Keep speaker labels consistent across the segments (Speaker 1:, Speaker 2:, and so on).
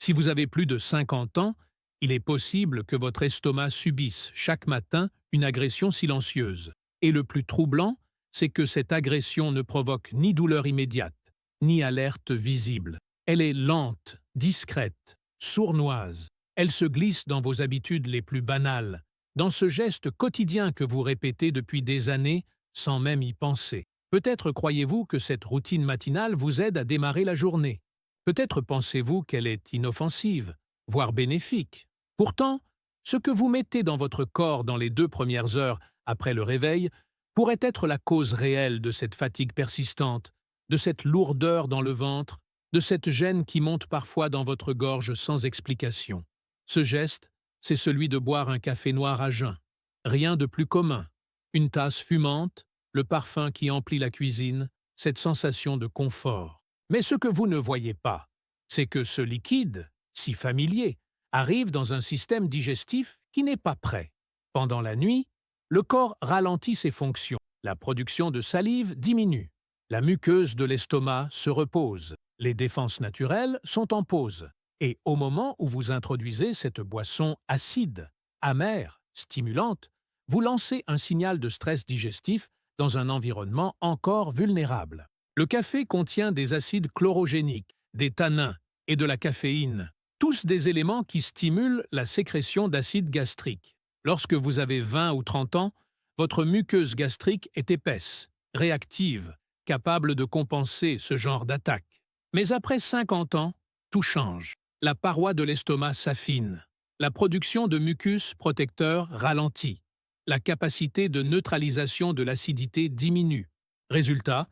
Speaker 1: Si vous avez plus de 50 ans, il est possible que votre estomac subisse chaque matin une agression silencieuse. Et le plus troublant, c'est que cette agression ne provoque ni douleur immédiate, ni alerte visible. Elle est lente, discrète, sournoise. Elle se glisse dans vos habitudes les plus banales, dans ce geste quotidien que vous répétez depuis des années sans même y penser. Peut-être croyez-vous que cette routine matinale vous aide à démarrer la journée. Peut-être pensez-vous qu'elle est inoffensive, voire bénéfique. Pourtant, ce que vous mettez dans votre corps dans les 2 premières heures après le réveil pourrait être la cause réelle de cette fatigue persistante, de cette lourdeur dans le ventre, de cette gêne qui monte parfois dans votre gorge sans explication. Ce geste, c'est celui de boire un café noir à jeun. Rien de plus commun. Une tasse fumante, le parfum qui emplit la cuisine, cette sensation de confort. Mais ce que vous ne voyez pas, c'est que ce liquide, si familier, arrive dans un système digestif qui n'est pas prêt. Pendant la nuit, le corps ralentit ses fonctions. La production de salive diminue. La muqueuse de l'estomac se repose. Les défenses naturelles sont en pause. Et au moment où vous introduisez cette boisson acide, amère, stimulante, vous lancez un signal de stress digestif dans un environnement encore vulnérable. Le café contient des acides chlorogéniques, des tanins et de la caféine, tous des éléments qui stimulent la sécrétion d'acide gastrique. Lorsque vous avez 20 ou 30 ans, votre muqueuse gastrique est épaisse, réactive, capable de compenser ce genre d'attaque. Mais après 50 ans, tout change. La paroi de l'estomac s'affine. La production de mucus protecteur ralentit. La capacité de neutralisation de l'acidité diminue. Résultat,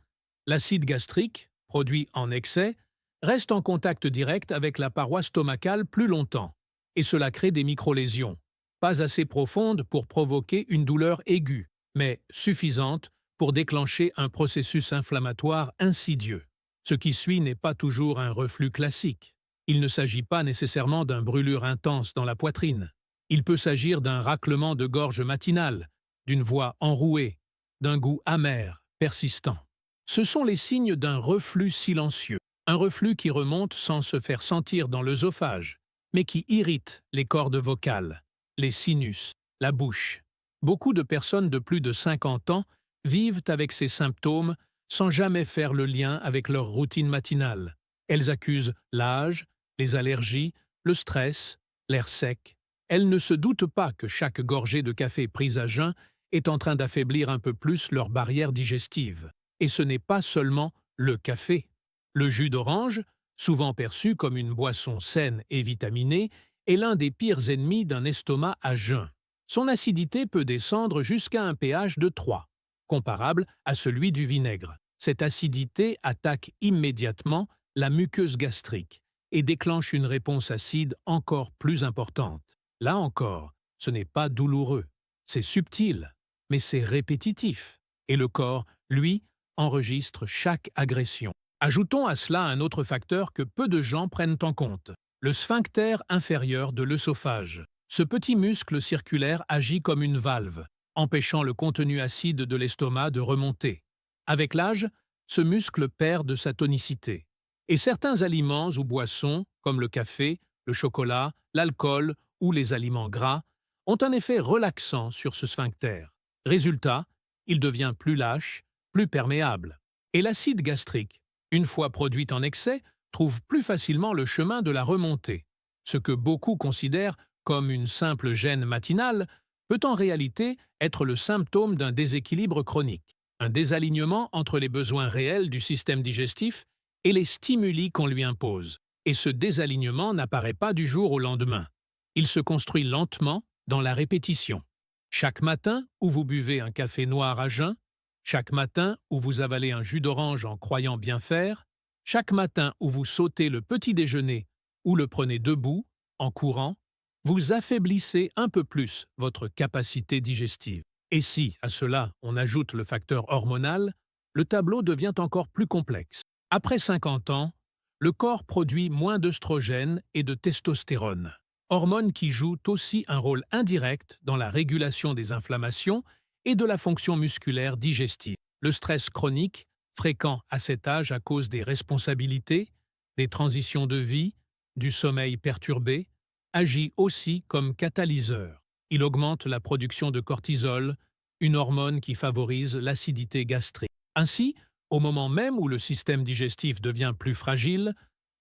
Speaker 1: l'acide gastrique, produit en excès, reste en contact direct avec la paroi stomacale plus longtemps. Et cela crée des microlésions. Pas assez profondes pour provoquer une douleur aiguë, mais suffisantes pour déclencher un processus inflammatoire insidieux. Ce qui suit n'est pas toujours un reflux classique. Il ne s'agit pas nécessairement d'une brûlure intense dans la poitrine. Il peut s'agir d'un raclement de gorge matinal, d'une voix enrouée, d'un goût amer, persistant. Ce sont les signes d'un reflux silencieux, un reflux qui remonte sans se faire sentir dans l'œsophage, mais qui irrite les cordes vocales, les sinus, la bouche. Beaucoup de personnes de plus de 50 ans vivent avec ces symptômes sans jamais faire le lien avec leur routine matinale. Elles accusent l'âge, les allergies, le stress, l'air sec. Elles ne se doutent pas que chaque gorgée de café prise à jeun est en train d'affaiblir un peu plus leur barrière digestive. Et ce n'est pas seulement le café. Le jus d'orange, souvent perçu comme une boisson saine et vitaminée, est l'un des pires ennemis d'un estomac à jeun. Son acidité peut descendre jusqu'à un pH de 3, comparable à celui du vinaigre. Cette acidité attaque immédiatement la muqueuse gastrique et déclenche une réponse acide encore plus importante. Là encore, ce n'est pas douloureux, c'est subtil, mais c'est répétitif. Et le corps, lui, enregistre chaque agression. Ajoutons à cela un autre facteur que peu de gens prennent en compte, le sphincter inférieur de l'œsophage. Ce petit muscle circulaire agit comme une valve, empêchant le contenu acide de l'estomac de remonter. Avec l'âge, ce muscle perd de sa tonicité. Et certains aliments ou boissons, comme le café, le chocolat, l'alcool ou les aliments gras, ont un effet relaxant sur ce sphincter. Résultat, il devient plus lâche, plus perméable. Et l'acide gastrique, une fois produit en excès, trouve plus facilement le chemin de la remontée. Ce que beaucoup considèrent comme une simple gêne matinale peut en réalité être le symptôme d'un déséquilibre chronique, un désalignement entre les besoins réels du système digestif et les stimuli qu'on lui impose. Et ce désalignement n'apparaît pas du jour au lendemain. Il se construit lentement dans la répétition. Chaque matin où vous buvez un café noir à jeun, chaque matin où vous avalez un jus d'orange en croyant bien faire, chaque matin où vous sautez le petit déjeuner ou le prenez debout, en courant, vous affaiblissez un peu plus votre capacité digestive. Et si, à cela, on ajoute le facteur hormonal, le tableau devient encore plus complexe. Après 50 ans, le corps produit moins d'œstrogène et de testostérone, hormones qui jouent aussi un rôle indirect dans la régulation des inflammations et de la fonction musculaire digestive. Le stress chronique, fréquent à cet âge à cause des responsabilités, des transitions de vie, du sommeil perturbé, agit aussi comme catalyseur. Il augmente la production de cortisol, une hormone qui favorise l'acidité gastrique. Ainsi, au moment même où le système digestif devient plus fragile,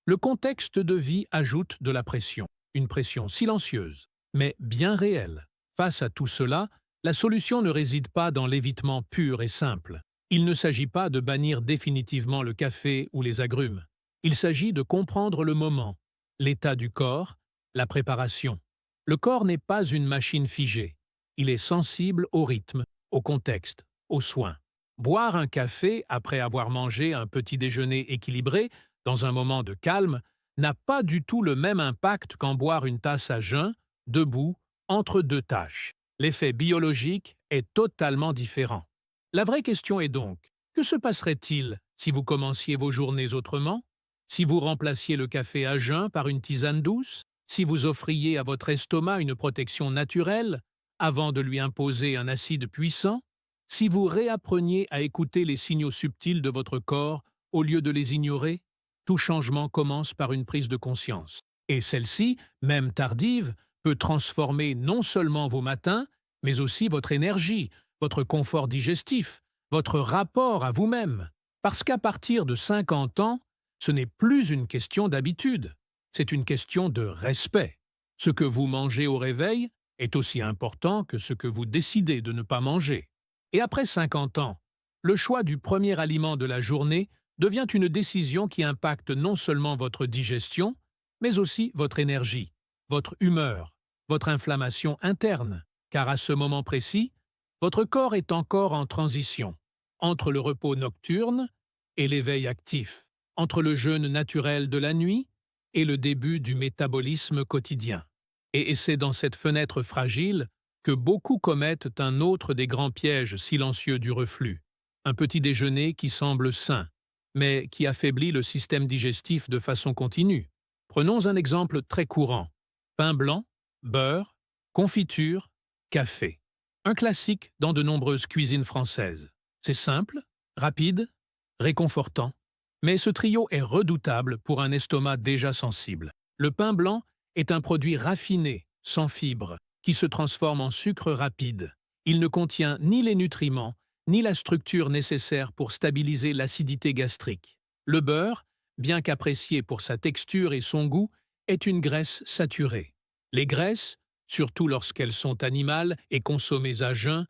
Speaker 1: le contexte de vie ajoute de la pression, une pression silencieuse, mais bien réelle. Face à tout cela, la solution ne réside pas dans l'évitement pur et simple. Il ne s'agit pas de bannir définitivement le café ou les agrumes. Il s'agit de comprendre le moment, l'état du corps, la préparation. Le corps n'est pas une machine figée. Il est sensible au rythme, au contexte, aux soins. Boire un café après avoir mangé un petit déjeuner équilibré, dans un moment de calme, n'a pas du tout le même impact qu'en boire une tasse à jeun, debout, entre deux tâches. L'effet biologique est totalement différent. La vraie question est donc, que se passerait-il si vous commenciez vos journées autrement? Si vous remplaciez le café à jeun par une tisane douce? Si vous offriez à votre estomac une protection naturelle, avant de lui imposer un acide puissant? Si vous réappreniez à écouter les signaux subtils de votre corps au lieu de les ignorer? Tout changement commence par une prise de conscience. Et celle-ci, même tardive, peut transformer non seulement vos matins, mais aussi votre énergie, votre confort digestif, votre rapport à vous-même. Parce qu'à partir de 50 ans, ce n'est plus une question d'habitude, c'est une question de respect. Ce que vous mangez au réveil est aussi important que ce que vous décidez de ne pas manger. Et après 50 ans, le choix du premier aliment de la journée devient une décision qui impacte non seulement votre digestion, mais aussi votre énergie, votre humeur, votre inflammation interne, car à ce moment précis, votre corps est encore en transition, entre le repos nocturne et l'éveil actif, entre le jeûne naturel de la nuit et le début du métabolisme quotidien. Et c'est dans cette fenêtre fragile que beaucoup commettent un autre des grands pièges silencieux du reflux, un petit déjeuner qui semble sain, mais qui affaiblit le système digestif de façon continue. Prenons un exemple très courant. Pain blanc, beurre, confiture, café. Un classique dans de nombreuses cuisines françaises. C'est simple, rapide, réconfortant. Mais ce trio est redoutable pour un estomac déjà sensible. Le pain blanc est un produit raffiné, sans fibres, qui se transforme en sucre rapide. Il ne contient ni les nutriments, ni la structure nécessaire pour stabiliser l'acidité gastrique. Le beurre, bien qu'apprécié pour sa texture et son goût, est une graisse saturée. Les graisses, surtout lorsqu'elles sont animales et consommées à jeun,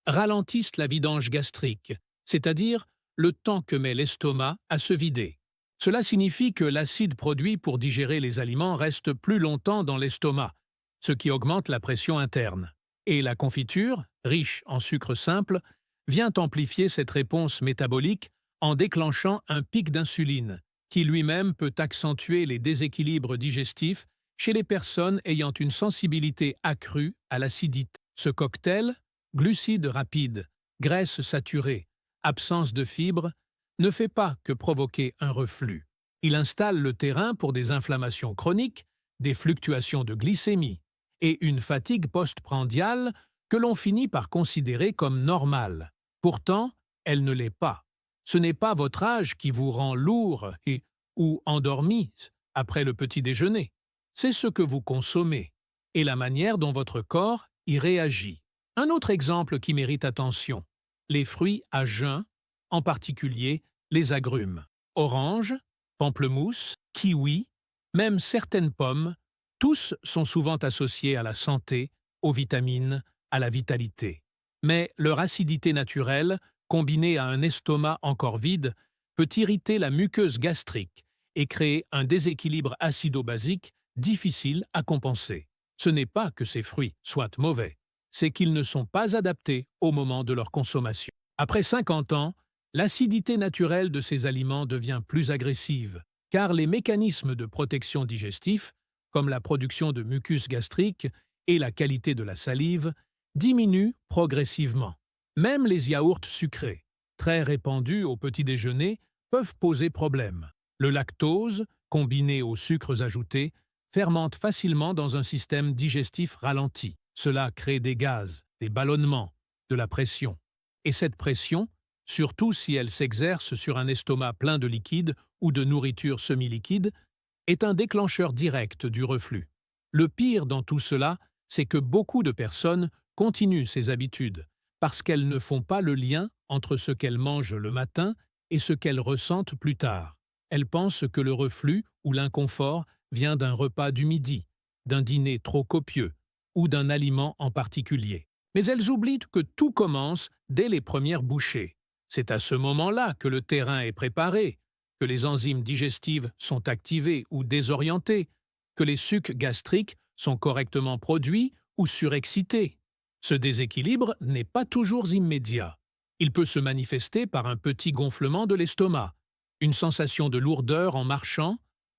Speaker 1: ralentissent la vidange gastrique, c'est-à-dire le temps que met l'estomac à se vider. Cela signifie que l'acide produit pour digérer les aliments reste plus longtemps dans l'estomac, ce qui augmente la pression interne. Et la confiture, riche en sucre simple, vient amplifier cette réponse métabolique en déclenchant un pic d'insuline, qui lui-même peut accentuer les déséquilibres digestifs chez les personnes ayant une sensibilité accrue à l'acidité. Ce cocktail, glucides rapides, graisses saturées, absence de fibres, ne fait pas que provoquer un reflux. Il installe le terrain pour des inflammations chroniques, des fluctuations de glycémie et une fatigue postprandiale que l'on finit par considérer comme normale. Pourtant, elle ne l'est pas. Ce n'est pas votre âge qui vous rend lourd ou endormi après le petit déjeuner. C'est ce que vous consommez et la manière dont votre corps y réagit. Un autre exemple qui mérite attention, les fruits à jeun, en particulier les agrumes. Orange, pamplemousse, kiwi, même certaines pommes, tous sont souvent associés à la santé, aux vitamines, à la vitalité. Mais leur acidité naturelle, combinée à un estomac encore vide, peut irriter la muqueuse gastrique et créer un déséquilibre acido-basique difficile à compenser. Ce n'est pas que ces fruits soient mauvais, c'est qu'ils ne sont pas adaptés au moment de leur consommation. Après 50 ans, l'acidité naturelle de ces aliments devient plus agressive, car les mécanismes de protection digestif, comme la production de mucus gastrique et la qualité de la salive, diminuent progressivement. Même les yaourts sucrés, très répandus au petit déjeuner, peuvent poser problème. Le lactose, combiné aux sucres ajoutés, fermente facilement dans un système digestif ralenti. Cela crée des gaz, des ballonnements, de la pression. Et cette pression, surtout si elle s'exerce sur un estomac plein de liquide ou de nourriture semi-liquide, est un déclencheur direct du reflux. Le pire dans tout cela, c'est que beaucoup de personnes continuent ces habitudes parce qu'elles ne font pas le lien entre ce qu'elles mangent le matin et ce qu'elles ressentent plus tard. Elles pensent que le reflux ou l'inconfort vient d'un repas du midi, d'un dîner trop copieux ou d'un aliment en particulier. Mais elles oublient que tout commence dès les premières bouchées. C'est à ce moment-là que le terrain est préparé, que les enzymes digestives sont activées ou désorientées, que les sucs gastriques sont correctement produits ou surexcités. Ce déséquilibre n'est pas toujours immédiat. Il peut se manifester par un petit gonflement de l'estomac, une sensation de lourdeur en marchant,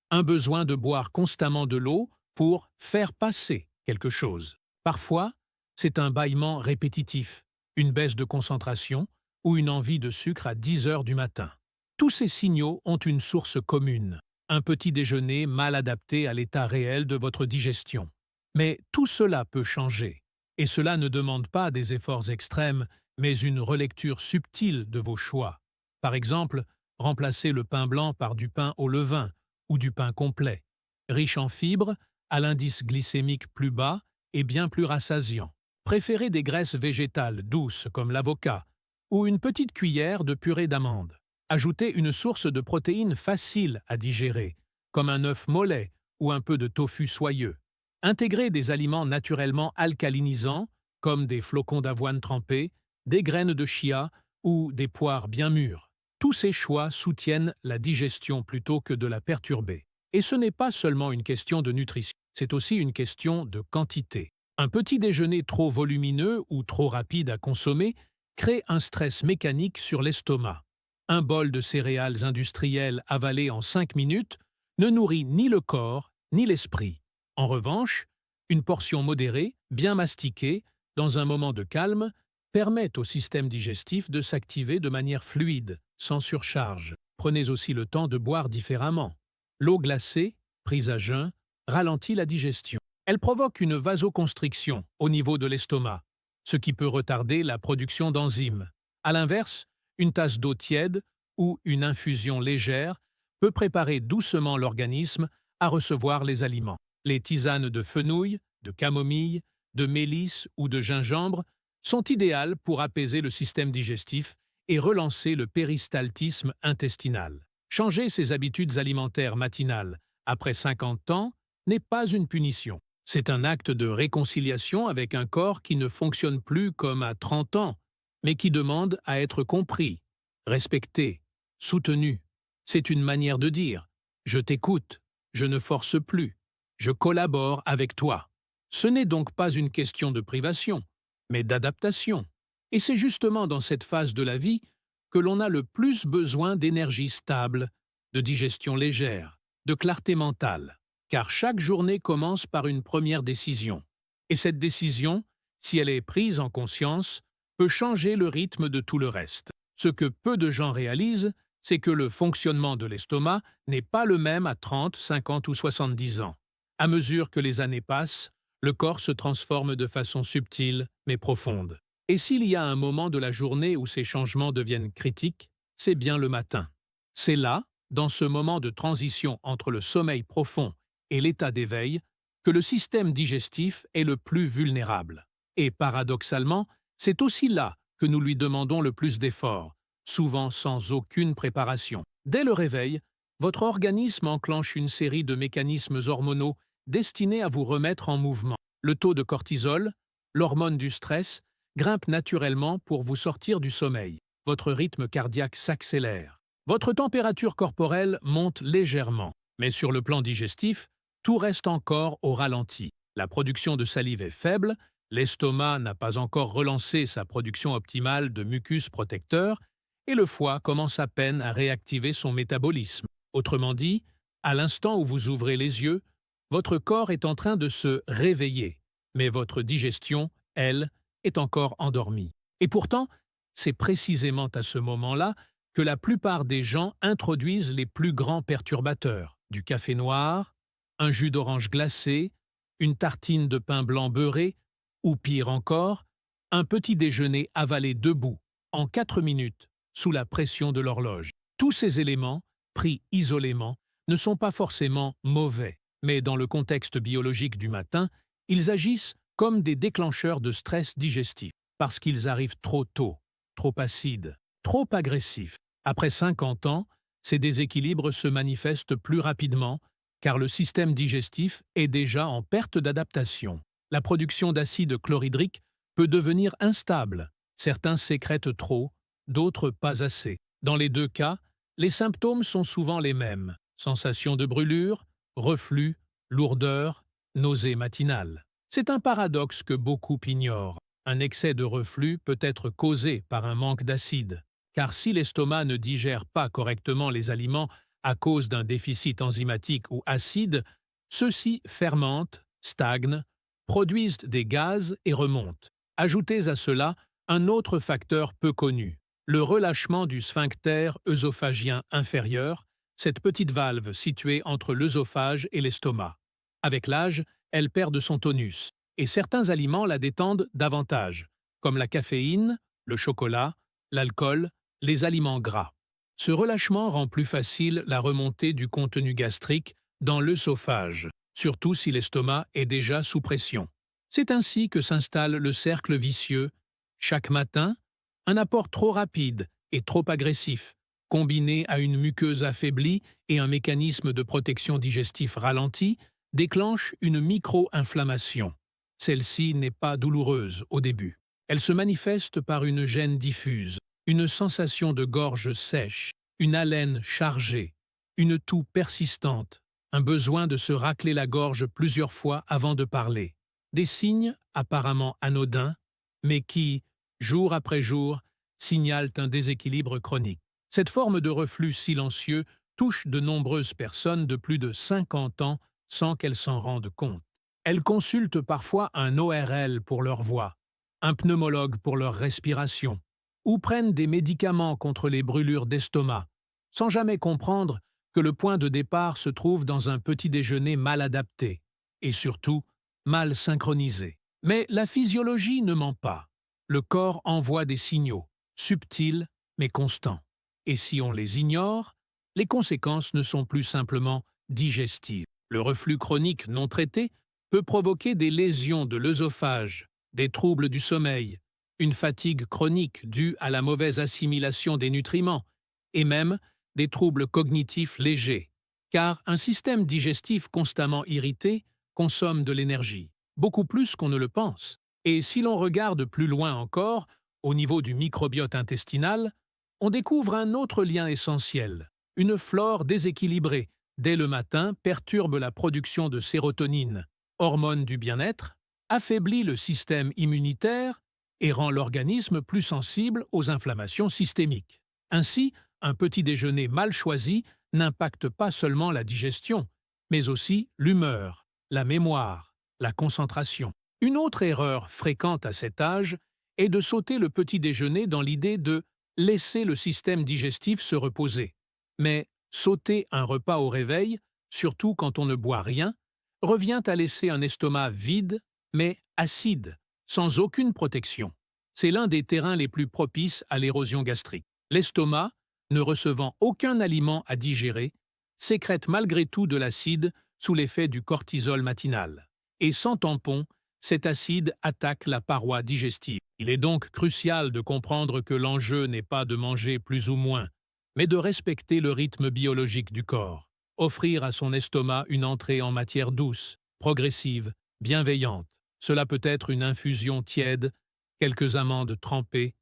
Speaker 1: un besoin de boire constamment de l'eau pour faire passer quelque chose. Parfois, c'est un bâillement répétitif, une baisse de concentration ou une envie de sucre à 10 heures du matin. Tous ces signaux ont une source commune, un petit déjeuner mal adapté à l'état réel de votre digestion. Mais tout cela peut changer, et cela ne demande pas des efforts extrêmes, mais une relecture subtile de vos choix. Par exemple, remplacer le pain blanc par du pain au levain ou du pain complet, riche en fibres, à l'indice glycémique plus bas et bien plus rassasiant. Préférez des graisses végétales douces comme l'avocat ou une petite cuillère de purée d'amandes. Ajoutez une source de protéines facile à digérer, comme un œuf mollet ou un peu de tofu soyeux. Intégrez des aliments naturellement alcalinisants, comme des flocons d'avoine trempés, des graines de chia ou des poires bien mûres. Tous ces choix soutiennent la digestion plutôt que de la perturber. Et ce n'est pas seulement une question de nutrition, c'est aussi une question de quantité. Un petit déjeuner trop volumineux ou trop rapide à consommer crée un stress mécanique sur l'estomac. Un bol de céréales industrielles avalé en 5 minutes ne nourrit ni le corps ni l'esprit. En revanche, une portion modérée, bien mastiquée, dans un moment de calme, permet au système digestif de s'activer de manière fluide, sans surcharge. Prenez aussi le temps de boire différemment. L'eau glacée, prise à jeun, ralentit la digestion. Elle provoque une vasoconstriction au niveau de l'estomac, ce qui peut retarder la production d'enzymes. À l'inverse, une tasse d'eau tiède ou une infusion légère peut préparer doucement l'organisme à recevoir les aliments. Les tisanes de fenouil, de camomille, de mélisse ou de gingembre sont idéales pour apaiser le système digestif et relancer le péristaltisme intestinal. Changer ses habitudes alimentaires matinales après 50 ans n'est pas une punition. C'est un acte de réconciliation avec un corps qui ne fonctionne plus comme à 30 ans, mais qui demande à être compris, respecté, soutenu. C'est une manière de dire « je t'écoute, je ne force plus, je collabore avec toi ». Ce n'est donc pas une question de privation, mais d'adaptation. Et c'est justement dans cette phase de la vie que l'on a le plus besoin d'énergie stable, de digestion légère, de clarté mentale, car chaque journée commence par une première décision. Et cette décision, si elle est prise en conscience, peut changer le rythme de tout le reste. Ce que peu de gens réalisent, c'est que le fonctionnement de l'estomac n'est pas le même à 30, 50 ou 70 ans. À mesure que les années passent, le corps se transforme de façon subtile mais profonde. Et s'il y a un moment de la journée où ces changements deviennent critiques, c'est bien le matin. C'est là, dans ce moment de transition entre le sommeil profond et l'état d'éveil, que le système digestif est le plus vulnérable. Et paradoxalement, c'est aussi là que nous lui demandons le plus d'efforts, souvent sans aucune préparation. Dès le réveil, votre organisme enclenche une série de mécanismes hormonaux destinés à vous remettre en mouvement. Le taux de cortisol, l'hormone du stress, grimpe naturellement pour vous sortir du sommeil. Votre rythme cardiaque s'accélère. Votre température corporelle monte légèrement. Mais sur le plan digestif, tout reste encore au ralenti. La production de salive est faible, l'estomac n'a pas encore relancé sa production optimale de mucus protecteur et le foie commence à peine à réactiver son métabolisme. Autrement dit, à l'instant où vous ouvrez les yeux, votre corps est en train de se réveiller, mais votre digestion, elle, est encore endormie. Et pourtant, c'est précisément à ce moment-là que la plupart des gens introduisent les plus grands perturbateurs, du café noir, un jus d'orange glacé, une tartine de pain blanc beurré, ou pire encore, un petit déjeuner avalé debout, en 4 minutes, sous la pression de l'horloge. Tous ces éléments, pris isolément, ne sont pas forcément mauvais, mais dans le contexte biologique du matin, ils agissent comme des déclencheurs de stress digestif, parce qu'ils arrivent trop tôt, trop acides, trop agressifs. Après 50 ans, ces déséquilibres se manifestent plus rapidement car le système digestif est déjà en perte d'adaptation. La production d'acide chlorhydrique peut devenir instable. Certains sécrètent trop, d'autres pas assez. Dans les deux cas, les symptômes sont souvent les mêmes. Sensation de brûlure, reflux, lourdeur, nausée matinale. C'est un paradoxe que beaucoup ignorent. Un excès de reflux peut être causé par un manque d'acide, car si l'estomac ne digère pas correctement les aliments à cause d'un déficit enzymatique ou acide, ceux-ci fermentent, stagnent, produisent des gaz et remontent. Ajoutez à cela un autre facteur peu connu, le relâchement du sphincter œsophagien inférieur, cette petite valve située entre l'œsophage et l'estomac. Avec l'âge, elle perd de son tonus, et certains aliments la détendent davantage, comme la caféine, le chocolat, l'alcool, les aliments gras. Ce relâchement rend plus facile la remontée du contenu gastrique dans l'œsophage, surtout si l'estomac est déjà sous pression. C'est ainsi que s'installe le cercle vicieux. Chaque matin, un apport trop rapide et trop agressif, combiné à une muqueuse affaiblie et un mécanisme de protection digestif ralenti, déclenche une micro-inflammation. Celle-ci n'est pas douloureuse au début. Elle se manifeste par une gêne diffuse, une sensation de gorge sèche, une haleine chargée, une toux persistante, un besoin de se racler la gorge plusieurs fois avant de parler. Des signes apparemment anodins, mais qui, jour après jour, signalent un déséquilibre chronique. Cette forme de reflux silencieux touche de nombreuses personnes de plus de 50 ans sans qu'elles s'en rendent compte. Elles consultent parfois un ORL pour leur voix, un pneumologue pour leur respiration, ou prennent des médicaments contre les brûlures d'estomac, sans jamais comprendre que le point de départ se trouve dans un petit déjeuner mal adapté, et surtout mal synchronisé. Mais la physiologie ne ment pas. Le corps envoie des signaux, subtils mais constants. Et si on les ignore, les conséquences ne sont plus simplement digestives. Le reflux chronique non traité peut provoquer des lésions de l'œsophage, des troubles du sommeil, une fatigue chronique due à la mauvaise assimilation des nutriments, et même des troubles cognitifs légers, car un système digestif constamment irrité consomme de l'énergie, beaucoup plus qu'on ne le pense. Et si l'on regarde plus loin encore, au niveau du microbiote intestinal, on découvre un autre lien essentiel. Une flore déséquilibrée, dès le matin, perturbe la production de sérotonine, hormone du bien-être, affaiblit le système immunitaire et rend l'organisme plus sensible aux inflammations systémiques. Ainsi, un petit déjeuner mal choisi n'impacte pas seulement la digestion, mais aussi l'humeur, la mémoire, la concentration. Une autre erreur fréquente à cet âge est de sauter le petit déjeuner dans l'idée de laisser le système digestif se reposer. Mais sauter un repas au réveil, surtout quand on ne boit rien, revient à laisser un estomac vide, mais acide, sans aucune protection. C'est l'un des terrains les plus propices à l'érosion gastrique. L'estomac, ne recevant aucun aliment à digérer, sécrète malgré tout de l'acide sous l'effet du cortisol matinal. Et sans tampon, cet acide attaque la paroi digestive. Il est donc crucial de comprendre que l'enjeu n'est pas de manger plus ou moins, mais de respecter le rythme biologique du corps. Offrir à son estomac une entrée en matière douce, progressive, bienveillante. Cela peut être une infusion tiède, quelques amandes trempées,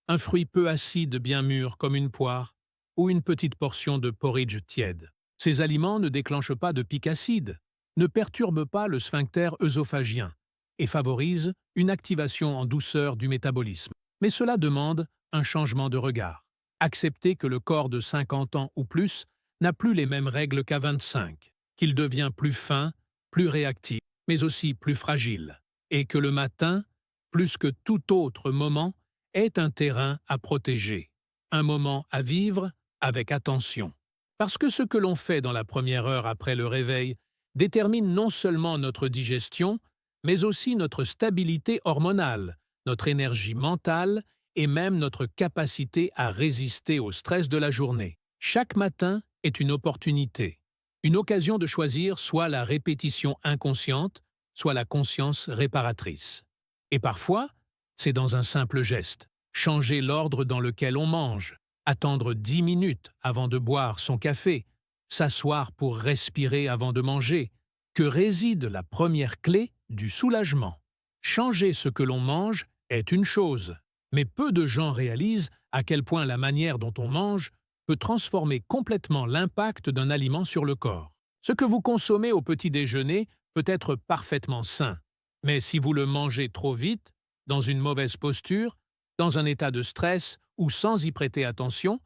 Speaker 1: un fruit peu acide bien mûr comme une poire, ou une petite portion de porridge tiède. Ces aliments ne déclenchent pas de pic acide, ne perturbent pas le sphincter œsophagien et favorisent une activation en douceur du métabolisme. Mais cela demande un changement de regard. Accepter que le corps de 50 ans ou plus n'a plus les mêmes règles qu'à 25, qu'il devient plus fin, plus réactif, mais aussi plus fragile, et que le matin, plus que tout autre moment, est un terrain à protéger, un moment à vivre avec attention. Parce que ce que l'on fait dans la première heure après le réveil détermine non seulement notre digestion, mais aussi notre stabilité hormonale, notre énergie mentale et même notre capacité à résister au stress de la journée. Chaque matin est une opportunité. Une occasion de choisir soit la répétition inconsciente, soit la conscience réparatrice. Et parfois, c'est dans un simple geste. Changer l'ordre dans lequel on mange, attendre 10 minutes avant de boire son café, s'asseoir pour respirer avant de manger, que réside la première clé du soulagement. Changer ce que l'on mange est une chose, mais peu de gens réalisent à quel point la manière dont on mange peut transformer complètement l'impact d'un aliment sur le corps. Ce que vous consommez au petit déjeuner peut être parfaitement sain, mais si vous le mangez trop vite, dans une mauvaise posture, dans un état de stress ou sans y prêter attention,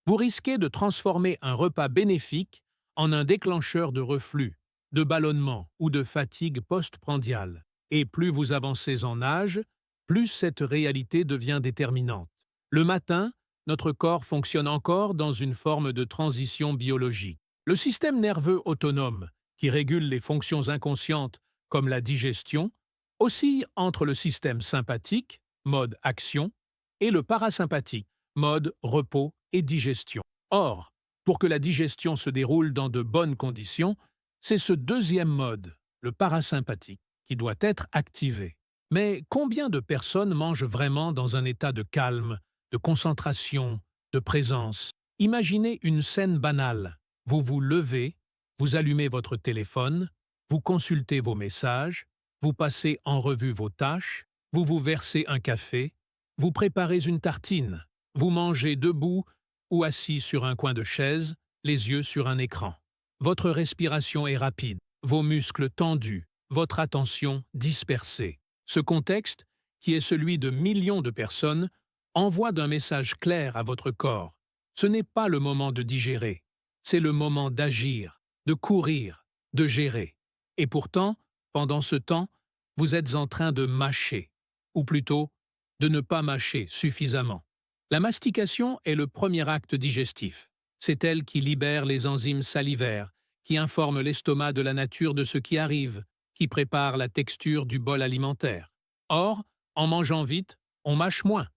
Speaker 1: vous risquez de transformer un repas bénéfique en un déclencheur de reflux, de ballonnement ou de fatigue postprandiale. Et plus vous avancez en âge, plus cette réalité devient déterminante. Le matin, notre corps fonctionne encore dans une forme de transition biologique. Le système nerveux autonome, qui régule les fonctions inconscientes comme la digestion, oscille entre le système sympathique, mode action, et le parasympathique, mode repos et digestion. Or, pour que la digestion se déroule dans de bonnes conditions, c'est ce deuxième mode, le parasympathique, qui doit être activé. Mais combien de personnes mangent vraiment dans un état de calme, de concentration, de présence? Imaginez une scène banale. Vous vous levez, vous allumez votre téléphone, vous consultez vos messages, vous passez en revue vos tâches, vous vous versez un café, vous préparez une tartine, vous mangez debout ou assis sur un coin de chaise, les yeux sur un écran. Votre respiration est rapide, vos muscles tendus, votre attention dispersée. Ce contexte, qui est celui de millions de personnes, envoie d'un message clair à votre corps. Ce n'est pas le moment de digérer, c'est le moment d'agir, de courir, de gérer. Et pourtant, pendant ce temps, vous êtes en train de mâcher, ou plutôt, de ne pas mâcher suffisamment. La mastication est le premier acte digestif. C'est elle qui libère les enzymes salivaires, qui informe l'estomac de la nature de ce qui arrive, qui prépare la texture du bol alimentaire. Or, en mangeant vite, on mâche moins.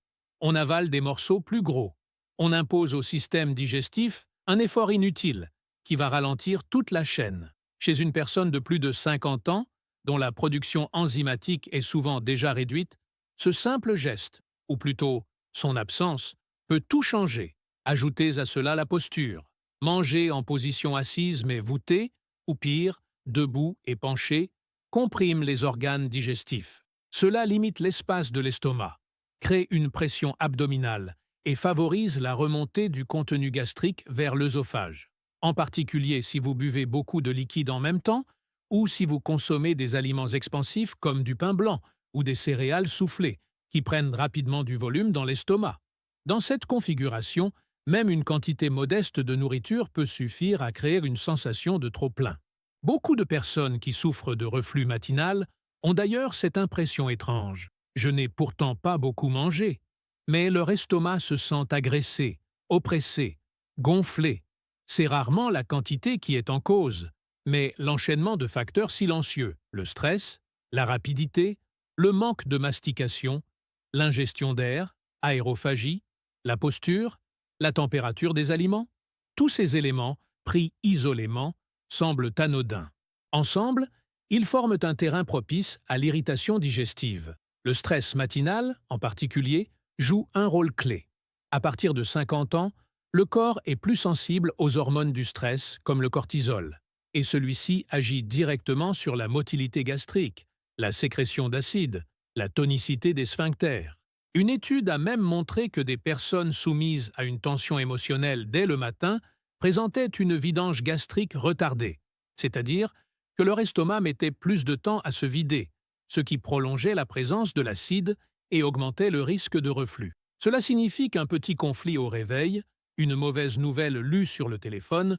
Speaker 1: On avale des morceaux plus gros. On impose au système digestif un effort inutile, qui va ralentir toute la chaîne. Chez une personne de plus de 50 ans, dont la production enzymatique est souvent déjà réduite, ce simple geste, ou plutôt son absence, peut tout changer. Ajoutez à cela la posture. Manger en position assise mais voûtée, ou pire, debout et penché, comprime les organes digestifs. Cela limite l'espace de l'estomac, crée une pression abdominale et favorise la remontée du contenu gastrique vers l'œsophage. En particulier si vous buvez beaucoup de liquide en même temps ou si vous consommez des aliments expansifs comme du pain blanc ou des céréales soufflées, qui prennent rapidement du volume dans l'estomac. Dans cette configuration, même une quantité modeste de nourriture peut suffire à créer une sensation de trop-plein. Beaucoup de personnes qui souffrent de reflux matinal ont d'ailleurs cette impression étrange. Je n'ai pourtant pas beaucoup mangé. Mais leur estomac se sent agressé, oppressé, gonflé. C'est rarement la quantité qui est en cause, mais l'enchaînement de facteurs silencieux, le stress, la rapidité, le manque de mastication, l'ingestion d'air, aérophagie, la posture, la température des aliments. Tous ces éléments, pris isolément, semblent anodins. Ensemble, ils forment un terrain propice à l'irritation digestive. Le stress matinal, en particulier, joue un rôle clé. À partir de 50 ans, le corps est plus sensible aux hormones du stress, comme le cortisol, et celui-ci agit directement sur la motilité gastrique, la sécrétion d'acide, la tonicité des sphincters. Une étude a même montré que des personnes soumises à une tension émotionnelle dès le matin présentaient une vidange gastrique retardée, c'est-à-dire que leur estomac mettait plus de temps à se vider, ce qui prolongeait la présence de l'acide et augmentait le risque de reflux. Cela signifie qu'un petit conflit au réveil, une mauvaise nouvelle lue sur le téléphone,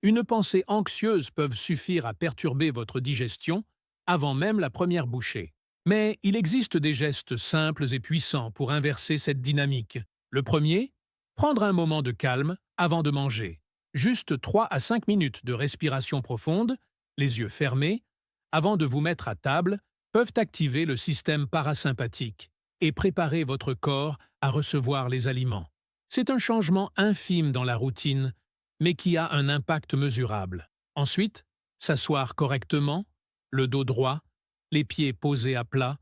Speaker 1: une pensée anxieuse peuvent suffire à perturber votre digestion avant même la première bouchée. Mais il existe des gestes simples et puissants pour inverser cette dynamique. Le premier, prendre un moment de calme avant de manger. Juste 3 à 5 minutes de respiration profonde, les yeux fermés, avant de vous mettre à table, peuvent activer le système parasympathique et préparer votre corps à recevoir les aliments. C'est un changement infime dans la routine, mais qui a un impact mesurable. Ensuite, s'asseoir correctement, le dos droit, les pieds posés à plat,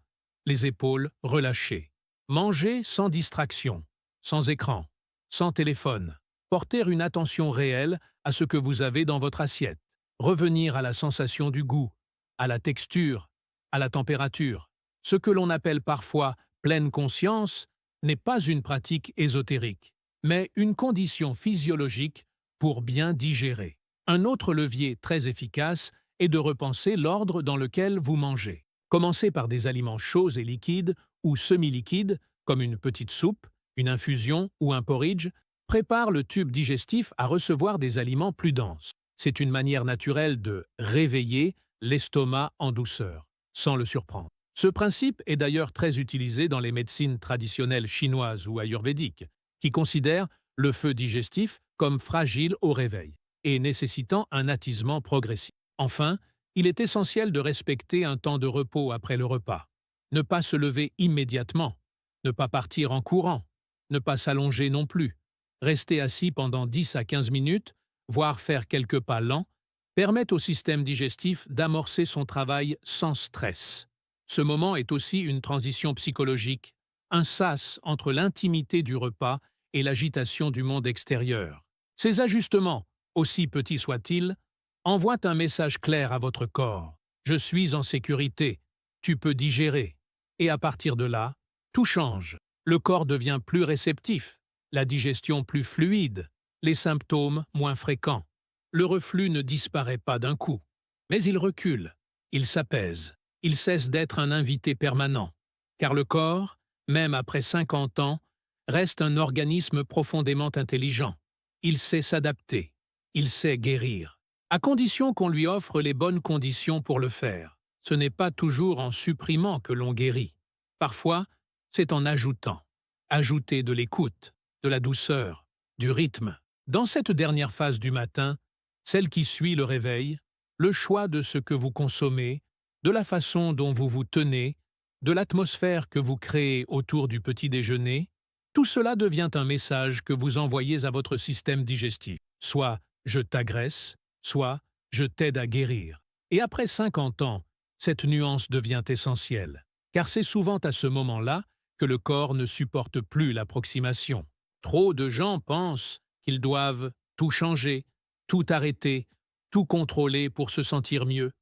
Speaker 1: les épaules relâchées. Manger sans distraction, sans écran, sans téléphone. Porter une attention réelle à ce que vous avez dans votre assiette. Revenir à la sensation du goût, à la texture, à la température. Ce que l'on appelle parfois pleine conscience n'est pas une pratique ésotérique, mais une condition physiologique pour bien digérer. Un autre levier très efficace est de repenser l'ordre dans lequel vous mangez. Commencez par des aliments chauds et liquides ou semi-liquides, comme une petite soupe, une infusion ou un porridge, prépare le tube digestif à recevoir des aliments plus denses. C'est une manière naturelle de réveiller l'estomac en douceur, sans le surprendre. Ce principe est d'ailleurs très utilisé dans les médecines traditionnelles chinoises ou ayurvédiques, qui considèrent le feu digestif comme fragile au réveil et nécessitant un attisement progressif. Enfin, il est essentiel de respecter un temps de repos après le repas. Ne pas se lever immédiatement, ne pas partir en courant, ne pas s'allonger non plus. Rester assis pendant 10 à 15 minutes, voire faire quelques pas lents, permet au système digestif d'amorcer son travail sans stress. Ce moment est aussi une transition psychologique, un sas entre l'intimité du repas et l'agitation du monde extérieur. Ces ajustements, aussi petits soient-ils, envoient un message clair à votre corps. Je suis en sécurité, tu peux digérer. Et à partir de là, tout change. Le corps devient plus réceptif, la digestion plus fluide, les symptômes moins fréquents. Le reflux ne disparaît pas d'un coup, mais il recule, il s'apaise, il cesse d'être un invité permanent. Car le corps, même après 50 ans, reste un organisme profondément intelligent. Il sait s'adapter, il sait guérir, à condition qu'on lui offre les bonnes conditions pour le faire. Ce n'est pas toujours en supprimant que l'on guérit. Parfois, c'est en ajoutant. Ajouter de l'écoute, de la douceur, du rythme. Dans cette dernière phase du matin, celle qui suit le réveil, le choix de ce que vous consommez, de la façon dont vous vous tenez, de l'atmosphère que vous créez autour du petit déjeuner, tout cela devient un message que vous envoyez à votre système digestif. Soit « je t'agresse », soit « je t'aide à guérir ». Et après 50 ans, cette nuance devient essentielle, car c'est souvent à ce moment-là que le corps ne supporte plus l'approximation. Trop de gens pensent qu'ils doivent tout changer, tout arrêter, tout contrôler pour se sentir mieux.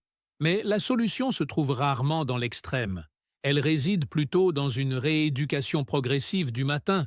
Speaker 1: Mais la solution se trouve rarement dans l'extrême. Elle réside plutôt dans une rééducation progressive du matin,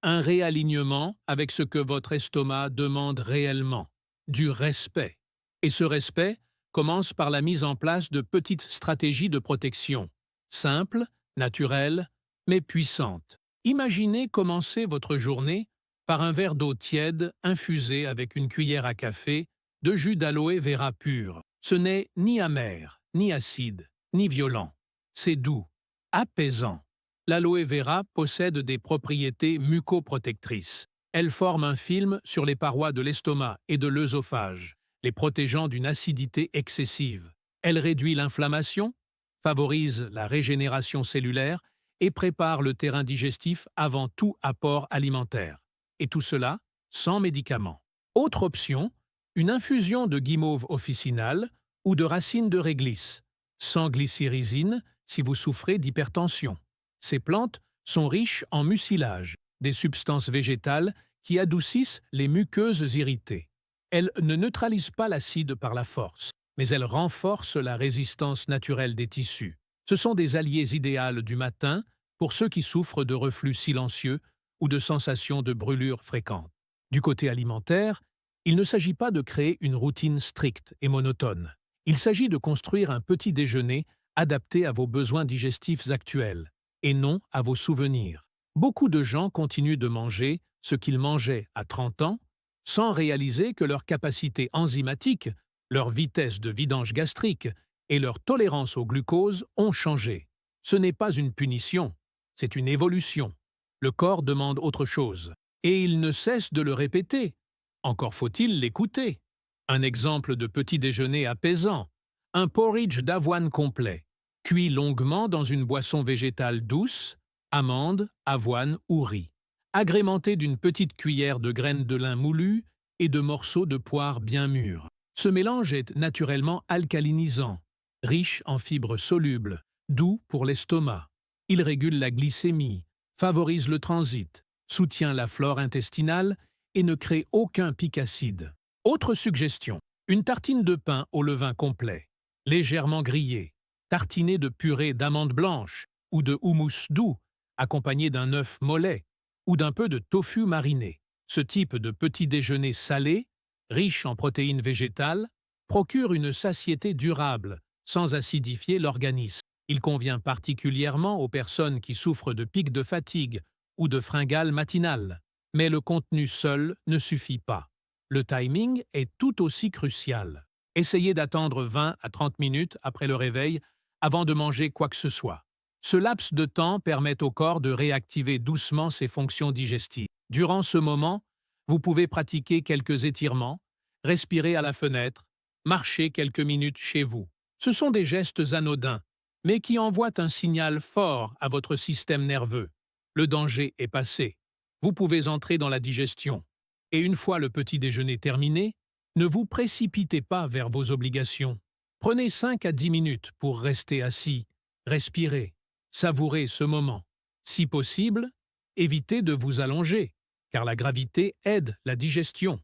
Speaker 1: un réalignement avec ce que votre estomac demande réellement, du respect. Et ce respect commence par la mise en place de petites stratégies de protection, simples, naturelles, mais puissantes. Imaginez commencer votre journée par un verre d'eau tiède infusé avec une cuillère à café de jus d'aloe vera pur. Ce n'est ni amer, ni acide, ni violent. C'est doux, apaisant. L'aloe vera possède des propriétés mucoprotectrices. Elle forme un film sur les parois de l'estomac et de l'œsophage, les protégeant d'une acidité excessive. Elle réduit l'inflammation, favorise la régénération cellulaire et prépare le terrain digestif avant tout apport alimentaire. Et tout cela sans médicaments. Autre option, une infusion de guimauve officinale ou de racines de réglisse, sans glycyrrhizine si vous souffrez d'hypertension. Ces plantes sont riches en mucilage, des substances végétales qui adoucissent les muqueuses irritées. Elles ne neutralisent pas l'acide par la force, mais elles renforcent la résistance naturelle des tissus. Ce sont des alliés idéaux du matin pour ceux qui souffrent de reflux silencieux ou de sensations de brûlure fréquentes. Du côté alimentaire, il ne s'agit pas de créer une routine stricte et monotone. Il s'agit de construire un petit déjeuner adapté à vos besoins digestifs actuels, et non à vos souvenirs. Beaucoup de gens continuent de manger ce qu'ils mangeaient à 30 ans, sans réaliser que leur capacité enzymatique, leur vitesse de vidange gastrique et leur tolérance au glucose ont changé. Ce n'est pas une punition, c'est une évolution. Le corps demande autre chose, et il ne cesse de le répéter. Encore faut-il l'écouter. Un exemple de petit déjeuner apaisant, un porridge d'avoine complet, cuit longuement dans une boisson végétale douce, amandes, avoine ou riz, agrémenté d'une petite cuillère de graines de lin moulues et de morceaux de poire bien mûrs. Ce mélange est naturellement alcalinisant, riche en fibres solubles, doux pour l'estomac. Il régule la glycémie, favorise le transit, soutient la flore intestinale et ne crée aucun pic acide. Autre suggestion, une tartine de pain au levain complet, légèrement grillée, tartinée de purée d'amandes blanches ou de houmous doux, accompagnée d'un œuf mollet ou d'un peu de tofu mariné. Ce type de petit déjeuner salé, riche en protéines végétales, procure une satiété durable, sans acidifier l'organisme. Il convient particulièrement aux personnes qui souffrent de pics de fatigue ou de fringales matinales. Mais le contenu seul ne suffit pas. Le timing est tout aussi crucial. Essayez d'attendre 20 à 30 minutes après le réveil avant de manger quoi que ce soit. Ce laps de temps permet au corps de réactiver doucement ses fonctions digestives. Durant ce moment, vous pouvez pratiquer quelques étirements, respirer à la fenêtre, marcher quelques minutes chez vous. Ce sont des gestes anodins, mais qui envoient un signal fort à votre système nerveux. Le danger est passé. Vous pouvez entrer dans la digestion. Et une fois le petit déjeuner terminé, ne vous précipitez pas vers vos obligations. Prenez 5 à 10 minutes pour rester assis, respirer, savourer ce moment. Si possible, évitez de vous allonger, car la gravité aide la digestion.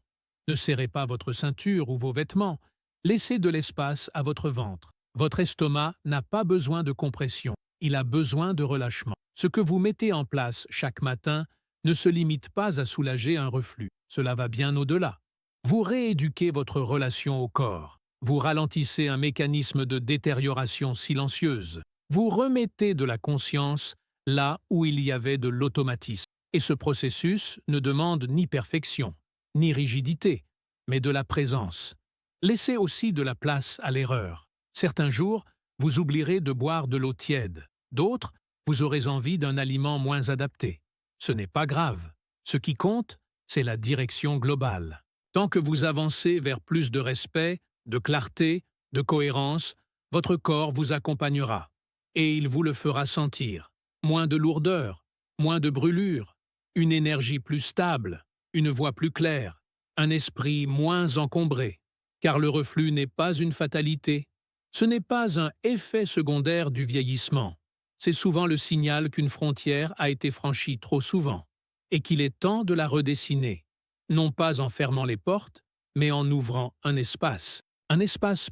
Speaker 1: Ne serrez pas votre ceinture ou vos vêtements, laissez de l'espace à votre ventre. Votre estomac n'a pas besoin de compression, il a besoin de relâchement. Ce que vous mettez en place chaque matin ne se limite pas à soulager un reflux, cela va bien au-delà. Vous rééduquez votre relation au corps, vous ralentissez un mécanisme de détérioration silencieuse, vous remettez de la conscience là où il y avait de l'automatisme. Et ce processus ne demande ni perfection, ni rigidité, mais de la présence. Laissez aussi de la place à l'erreur. Certains jours, vous oublierez de boire de l'eau tiède. D'autres, vous aurez envie d'un aliment moins adapté. Ce n'est pas grave. Ce qui compte, c'est la direction globale. Tant que vous avancez vers plus de respect, de clarté, de cohérence, votre corps vous accompagnera. Et il vous le fera sentir. Moins de lourdeur, moins de brûlure, une énergie plus stable, une voix plus claire, un esprit moins encombré. Car le reflux n'est pas une fatalité. Ce n'est pas un effet secondaire du vieillissement. C'est souvent le signal qu'une frontière a été franchie trop souvent et qu'il est temps de la redessiner, non pas en fermant les portes, mais en ouvrant un espace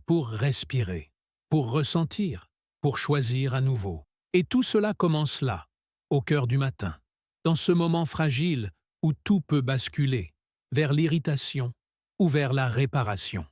Speaker 1: pour respirer, pour ressentir, pour choisir à nouveau. Et tout cela commence là, au cœur du matin, dans ce moment fragile où tout peut basculer, vers l'irritation ou vers la réparation.